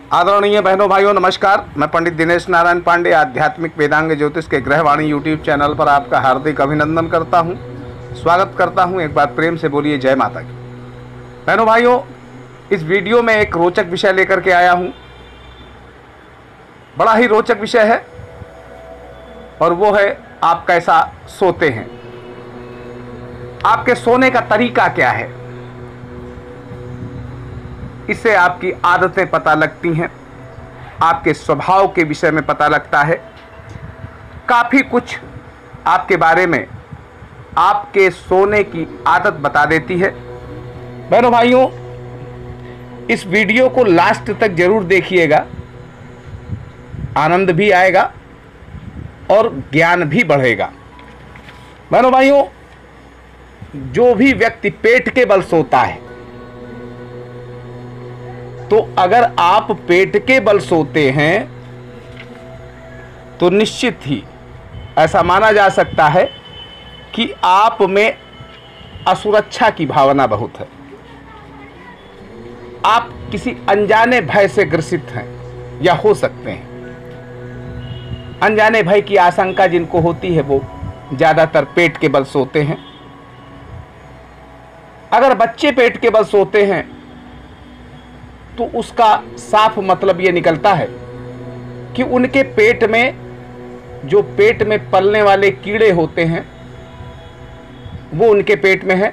आदरणीय बहनों भाइयों नमस्कार। मैं पंडित दिनेश नारायण पांडे आध्यात्मिक वेदांग ज्योतिष के ग्रहवाणी यूट्यूब चैनल पर आपका हार्दिक अभिनंदन करता हूं, स्वागत करता हूं। एक बार प्रेम से बोलिए जय माता की। बहनों भाइयों, इस वीडियो में एक रोचक विषय लेकर के आया हूं। बड़ा ही रोचक विषय है और वो है आप कैसा सोते हैं, आपके सोने का तरीका क्या है। इससे आपकी आदतें पता लगती हैं, आपके स्वभाव के विषय में पता लगता है, काफ़ी कुछ आपके बारे में आपके सोने की आदत बता देती है। बहनों भाइयों, इस वीडियो को लास्ट तक जरूर देखिएगा, आनंद भी आएगा और ज्ञान भी बढ़ेगा। बहनों भाइयों, जो भी व्यक्ति पेट के बल सोता है, तो अगर आप पेट के बल सोते हैं तो निश्चित ही ऐसा माना जा सकता है कि आप में असुरक्षा की भावना बहुत है। आप किसी अनजाने भय से ग्रसित हैं या हो सकते हैं। अनजाने भय की आशंका जिनको होती है वो ज़्यादातर पेट के बल सोते हैं। अगर बच्चे पेट के बल सोते हैं तो उसका साफ मतलब ये निकलता है कि उनके पेट में जो पेट में पलने वाले कीड़े होते हैं वो उनके पेट में है।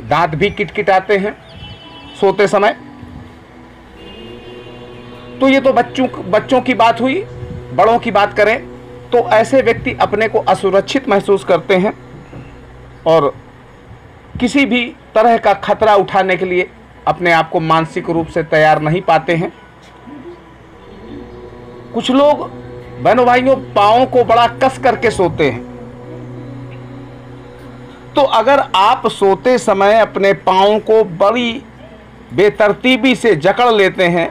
दांत भी किटकिटाते हैं सोते समय। तो ये तो बच्चों की बात हुई। बड़ों की बात करें तो ऐसे व्यक्ति अपने को असुरक्षित महसूस करते हैं और किसी भी तरह का खतरा उठाने के लिए अपने आप को मानसिक रूप से तैयार नहीं पाते हैं। कुछ लोग बहनों भाइयों पाँव को बड़ा कस करके सोते हैं। तो अगर आप सोते समय अपने पाँव को बड़ी बेतरतीबी से जकड़ लेते हैं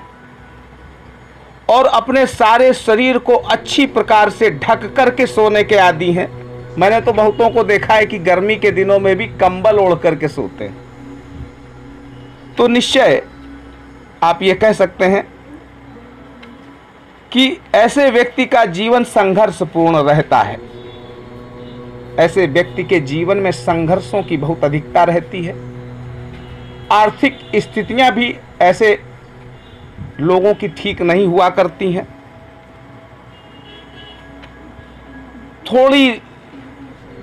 और अपने सारे शरीर को अच्छी प्रकार से ढक करके सोने के आदी हैं। मैंने तो बहुतों को देखा है कि गर्मी के दिनों में भी कंबल ओढ़ करके सोते हैं। तो निश्चय आप ये कह सकते हैं कि ऐसे व्यक्ति का जीवन संघर्षपूर्ण रहता है। ऐसे व्यक्ति के जीवन में संघर्षों की बहुत अधिकता रहती है। आर्थिक स्थितियां भी ऐसे लोगों की ठीक नहीं हुआ करती हैं।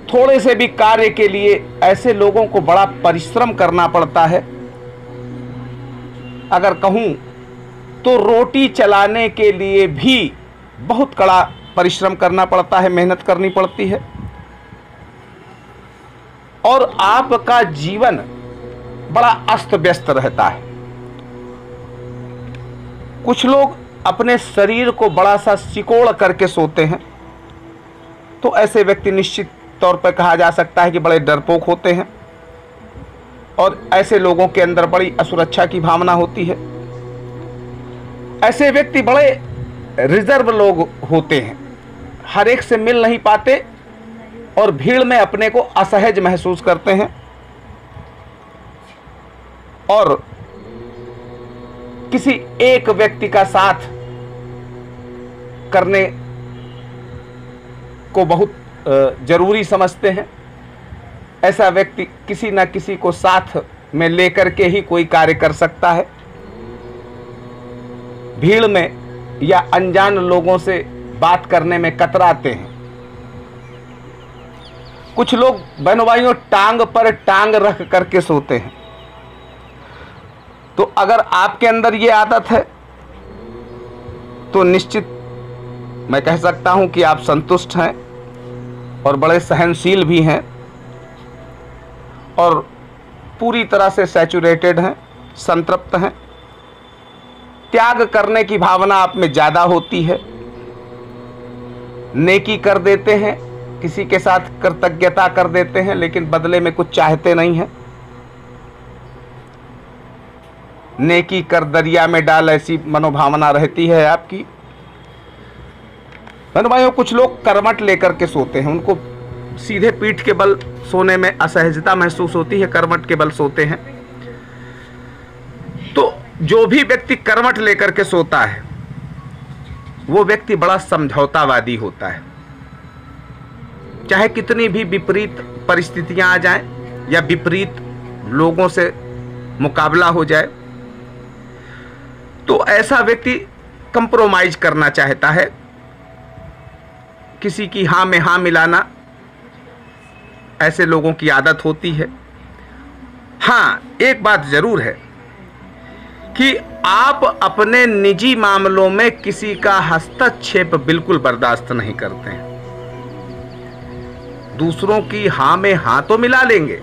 थोड़े से भी कार्य के लिए ऐसे लोगों को बड़ा परिश्रम करना पड़ता है। अगर कहूं तो रोटी चलाने के लिए भी बहुत कड़ा परिश्रम करना पड़ता है, मेहनत करनी पड़ती है। और आपका जीवन बड़ा अस्त व्यस्त रहता है। कुछ लोग अपने शरीर को बड़ा सा सिकोड़ करके सोते हैं। तो ऐसे व्यक्ति निश्चित तौर पर कहा जा सकता है कि बड़े डरपोक होते हैं और ऐसे लोगों के अंदर बड़ी असुरक्षा की भावना होती है। ऐसे व्यक्ति बड़े रिजर्व लोग होते हैं, हर एक से मिल नहीं पाते और भीड़ में अपने को असहज महसूस करते हैं और किसी एक व्यक्ति का साथ करने को बहुत जरूरी समझते हैं। ऐसा व्यक्ति किसी न किसी को साथ में लेकर के ही कोई कार्य कर सकता है। भीड़ में या अनजान लोगों से बात करने में कतराते हैं। कुछ लोग बहनों भाइयों टांग पर टांग रख करके सोते हैं। तो अगर आपके अंदर ये आदत है तो निश्चित मैं कह सकता हूं कि आप संतुष्ट हैं और बड़े सहनशील भी हैं और पूरी तरह से सैचुरेटेड हैं, संतृप्त हैं। त्याग करने की भावना आप में ज़्यादा होती है। नेकी कर देते हैं, किसी के साथ कृतज्ञता कर देते हैं, लेकिन बदले में कुछ चाहते नहीं हैं। नेकी कर दरिया में डाल, ऐसी मनोभावना रहती है आपकी। भाइयों, कुछ लोग करवट लेकर के सोते हैं। उनको सीधे पीठ के बल सोने में असहजता महसूस होती है, करवट के बल सोते हैं। तो जो भी व्यक्ति करवट लेकर के सोता है वो व्यक्ति बड़ा समझौतावादी होता है। चाहे कितनी भी विपरीत परिस्थितियां आ जाएं या विपरीत लोगों से मुकाबला हो जाए, तो ऐसा व्यक्ति कंप्रोमाइज करना चाहता है, किसी की हाँ में हाँ मिलाना ऐसे लोगों की आदत होती है। हाँ, एक बात जरूर है कि आप अपने निजी मामलों में किसी का हस्तक्षेप बिल्कुल बर्दाश्त नहीं करते हैं। दूसरों की हाँ में हाँ तो मिला लेंगे,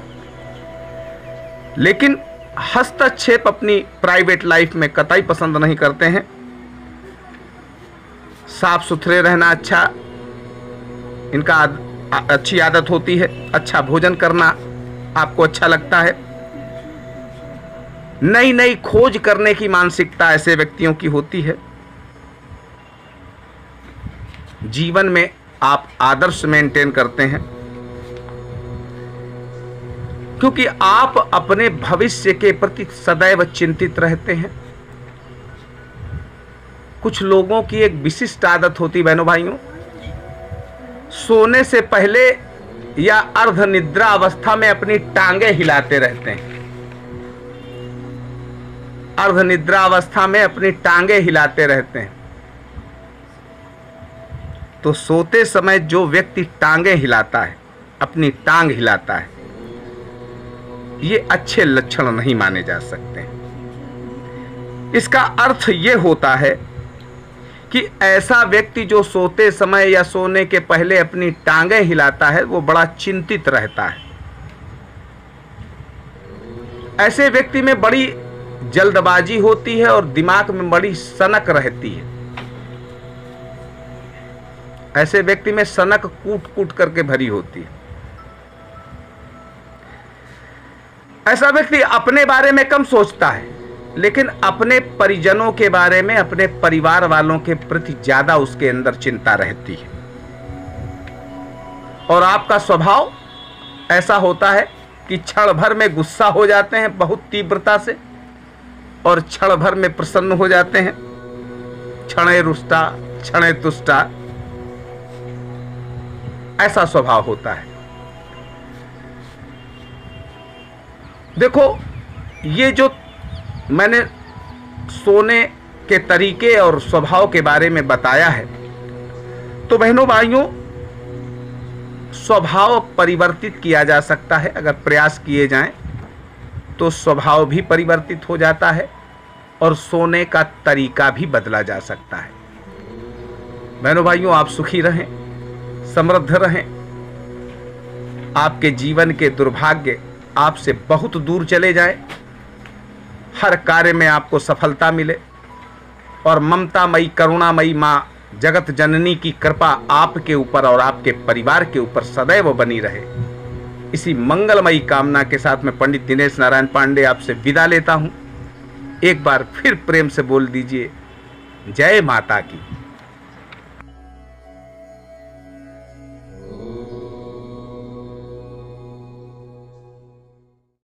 लेकिन हस्तक्षेप अपनी प्राइवेट लाइफ में कतई पसंद नहीं करते हैं। साफ सुथरे रहना अच्छा इनका अच्छी आदत होती है। अच्छा भोजन करना आपको अच्छा लगता है। नई नई खोज करने की मानसिकता ऐसे व्यक्तियों की होती है। जीवन में आप आदर्श मेंटेन करते हैं क्योंकि आप अपने भविष्य के प्रति सदैव चिंतित रहते हैं। कुछ लोगों की एक विशिष्ट आदत होती बहनों भाइयों, सोने से पहले या अर्धनिद्रा अवस्था में अपनी टांगे हिलाते रहते हैं। अर्धनिद्रा अवस्था में अपनी टांगे हिलाते रहते हैं। तो सोते समय जो व्यक्ति टांगे हिलाता है, अपनी टांग हिलाता है, ये अच्छे लक्षण नहीं माने जा सकते। इसका अर्थ ये होता है कि ऐसा व्यक्ति जो सोते समय या सोने के पहले अपनी टांगे हिलाता है वो बड़ा चिंतित रहता है। ऐसे व्यक्ति में बड़ी जल्दबाजी होती है और दिमाग में बड़ी सनक रहती है। ऐसे व्यक्ति में सनक कूट कूट करके भरी होती है। ऐसा व्यक्ति अपने बारे में कम सोचता है, लेकिन अपने परिजनों के बारे में, अपने परिवार वालों के प्रति ज्यादा उसके अंदर चिंता रहती है। और आपका स्वभाव ऐसा होता है कि क्षण भर में गुस्सा हो जाते हैं बहुत तीव्रता से और क्षण भर में प्रसन्न हो जाते हैं। क्षणे रुष्टा क्षणे तुष्टा, ऐसा स्वभाव होता है। देखो, ये जो मैंने सोने के तरीके और स्वभाव के बारे में बताया है, तो बहनों भाइयों, स्वभाव परिवर्तित किया जा सकता है। अगर प्रयास किए जाएं तो स्वभाव भी परिवर्तित हो जाता है और सोने का तरीका भी बदला जा सकता है। बहनों भाइयों, आप सुखी रहें, समृद्ध रहें, आपके जीवन के दुर्भाग्य आपसे बहुत दूर चले जाएं, हर कार्य में आपको सफलता मिले और ममतामयी करुणामयी माँ जगत जननी की कृपा आपके ऊपर और आपके परिवार के ऊपर सदैव बनी रहे। इसी मंगलमयी कामना के साथ मैं पंडित दिनेश नारायण पांडे आपसे विदा लेता हूँ। एक बार फिर प्रेम से बोल दीजिए, जय माता की।